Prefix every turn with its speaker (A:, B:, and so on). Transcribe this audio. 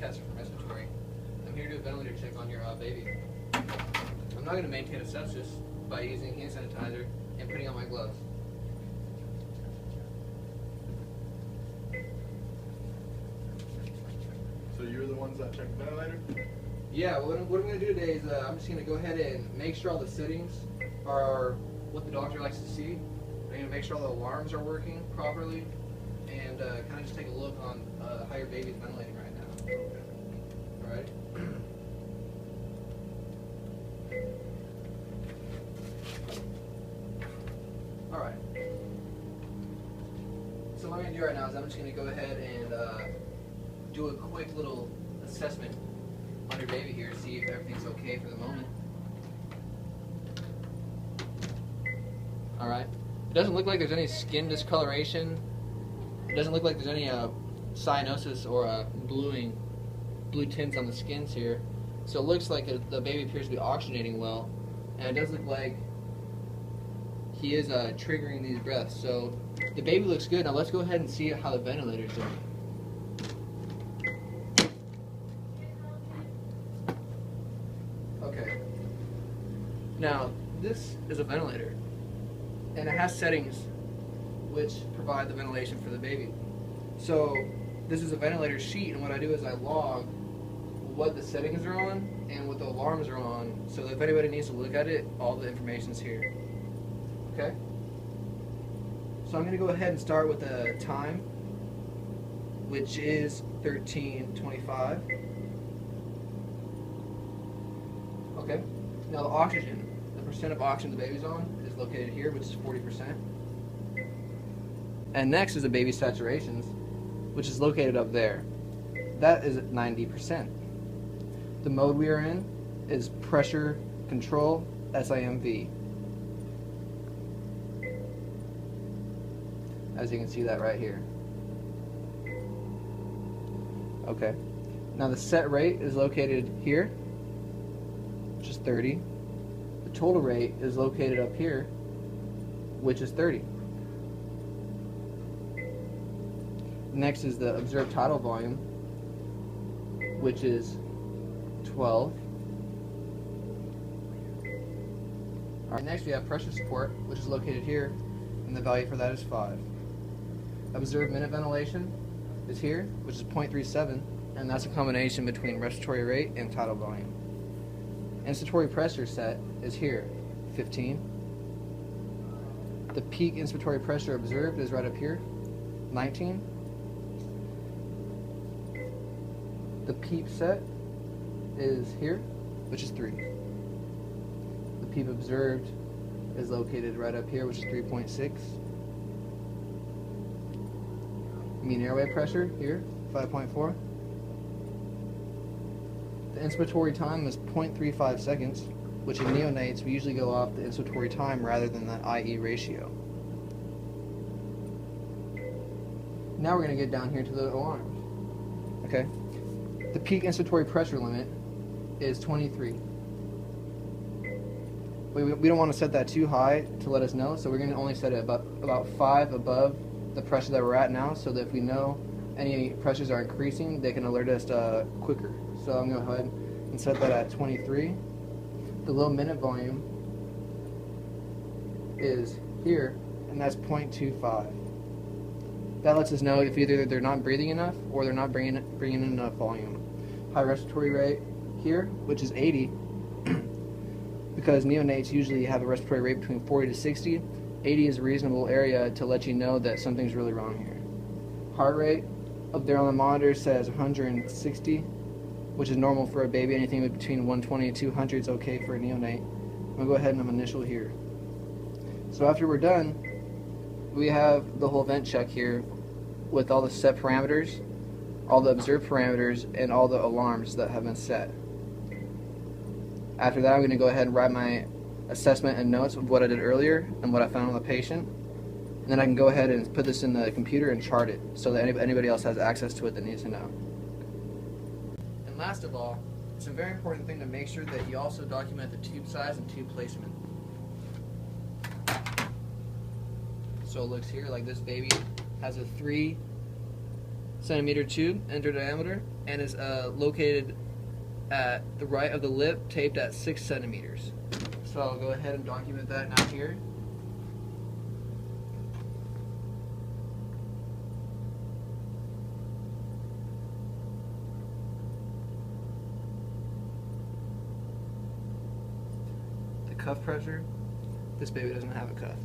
A: broadcaster from respiratory. I'm here to do a ventilator check on your baby. I'm not going to maintain a sepsis by using hand sanitizer and putting on my gloves.
B: So you're the ones that check the ventilator?
A: Yeah, what I'm going to do today is I'm just going to go ahead and make sure all the settings are what the doctor likes to see. I'm going to make sure all the alarms are working properly and kind of just take a look on how your baby's ventilating right now.
B: Okay.
A: Alright? Alright. So what I'm going to do right now is I'm just going to go ahead and do a quick little assessment on your baby here, see if everything's okay for the moment. Alright. It doesn't look like there's any skin discoloration. It doesn't look like there's any cyanosis or blue tints on the skins here. So it looks like the baby appears to be oxygenating well. And it does look like he is triggering these breaths. So the baby looks good. Now let's go ahead and see how the ventilator's doing. Okay. Now, this is a ventilator, and it has settings which provide the ventilation for the baby. So this is a ventilator sheet, and what I do is I log what the settings are on and what the alarms are on, so that if anybody needs to look at it, all the information's here. Okay? So I'm going to go ahead and start with the time, which is 13:25. Okay. Now the oxygen, the percent of oxygen the baby's on is located here, which is 40%. And next is the baby saturations, which is located up there. That is at 90%. The mode we are in is pressure control SIMV. As you can see that right here. Okay. Now the set rate is located here, which is 30. The total rate is located up here, which is 30. Next is the observed tidal volume, which is 12. Alright, next we have pressure support, which is located here, and the value for that is 5. Observed minute ventilation is here, which is 0.37, and that's a combination between respiratory rate and tidal volume. Inspiratory pressure set is here, 15. The peak inspiratory pressure observed is right up here, 19. The PEEP set is here, which is 3. The PEEP observed is located right up here, which is 3.6. Mean airway pressure here, 5.4. The inspiratory time is 0.35 seconds, which in neonates we usually go off the inspiratory time rather than the IE ratio. Now we're going to get down here to the alarms. Okay. The peak inspiratory pressure limit is 23. We don't want to set that too high to let us know, so we're going to only set it about 5 above the pressure that we're at now, so that if we know any pressures are increasing, they can alert us quicker. So I'm going to go ahead and set that at 23. The low minute volume is here, and that's 0.25. That lets us know if either they're not breathing enough or they're not bringing in enough volume. High respiratory rate here, which is 80, because neonates usually have a respiratory rate between 40 to 60. 80 is a reasonable area to let you know that something's really wrong here. Heart rate up there on the monitor says 160, which is normal for a baby. Anything between 120 and 200 is okay for a neonate. I'm going to go ahead and initial here. So after we're done, we have the whole vent check here with all the set parameters, all the observed parameters, and all the alarms that have been set. After that, I'm going to go ahead and write my assessment and notes of what I did earlier and what I found on the patient. And then I can go ahead and put this in the computer and chart it so that anybody else has access to it that needs to know. And last of all, it's a very important thing to make sure that you also document the tube size and tube placement. So it looks here like this baby has a 3 centimeter tube, enter diameter, and is located at the right of the lip, taped at 6 centimeters. So I'll go ahead and document that now here. The cuff pressure, this baby doesn't have a cuff.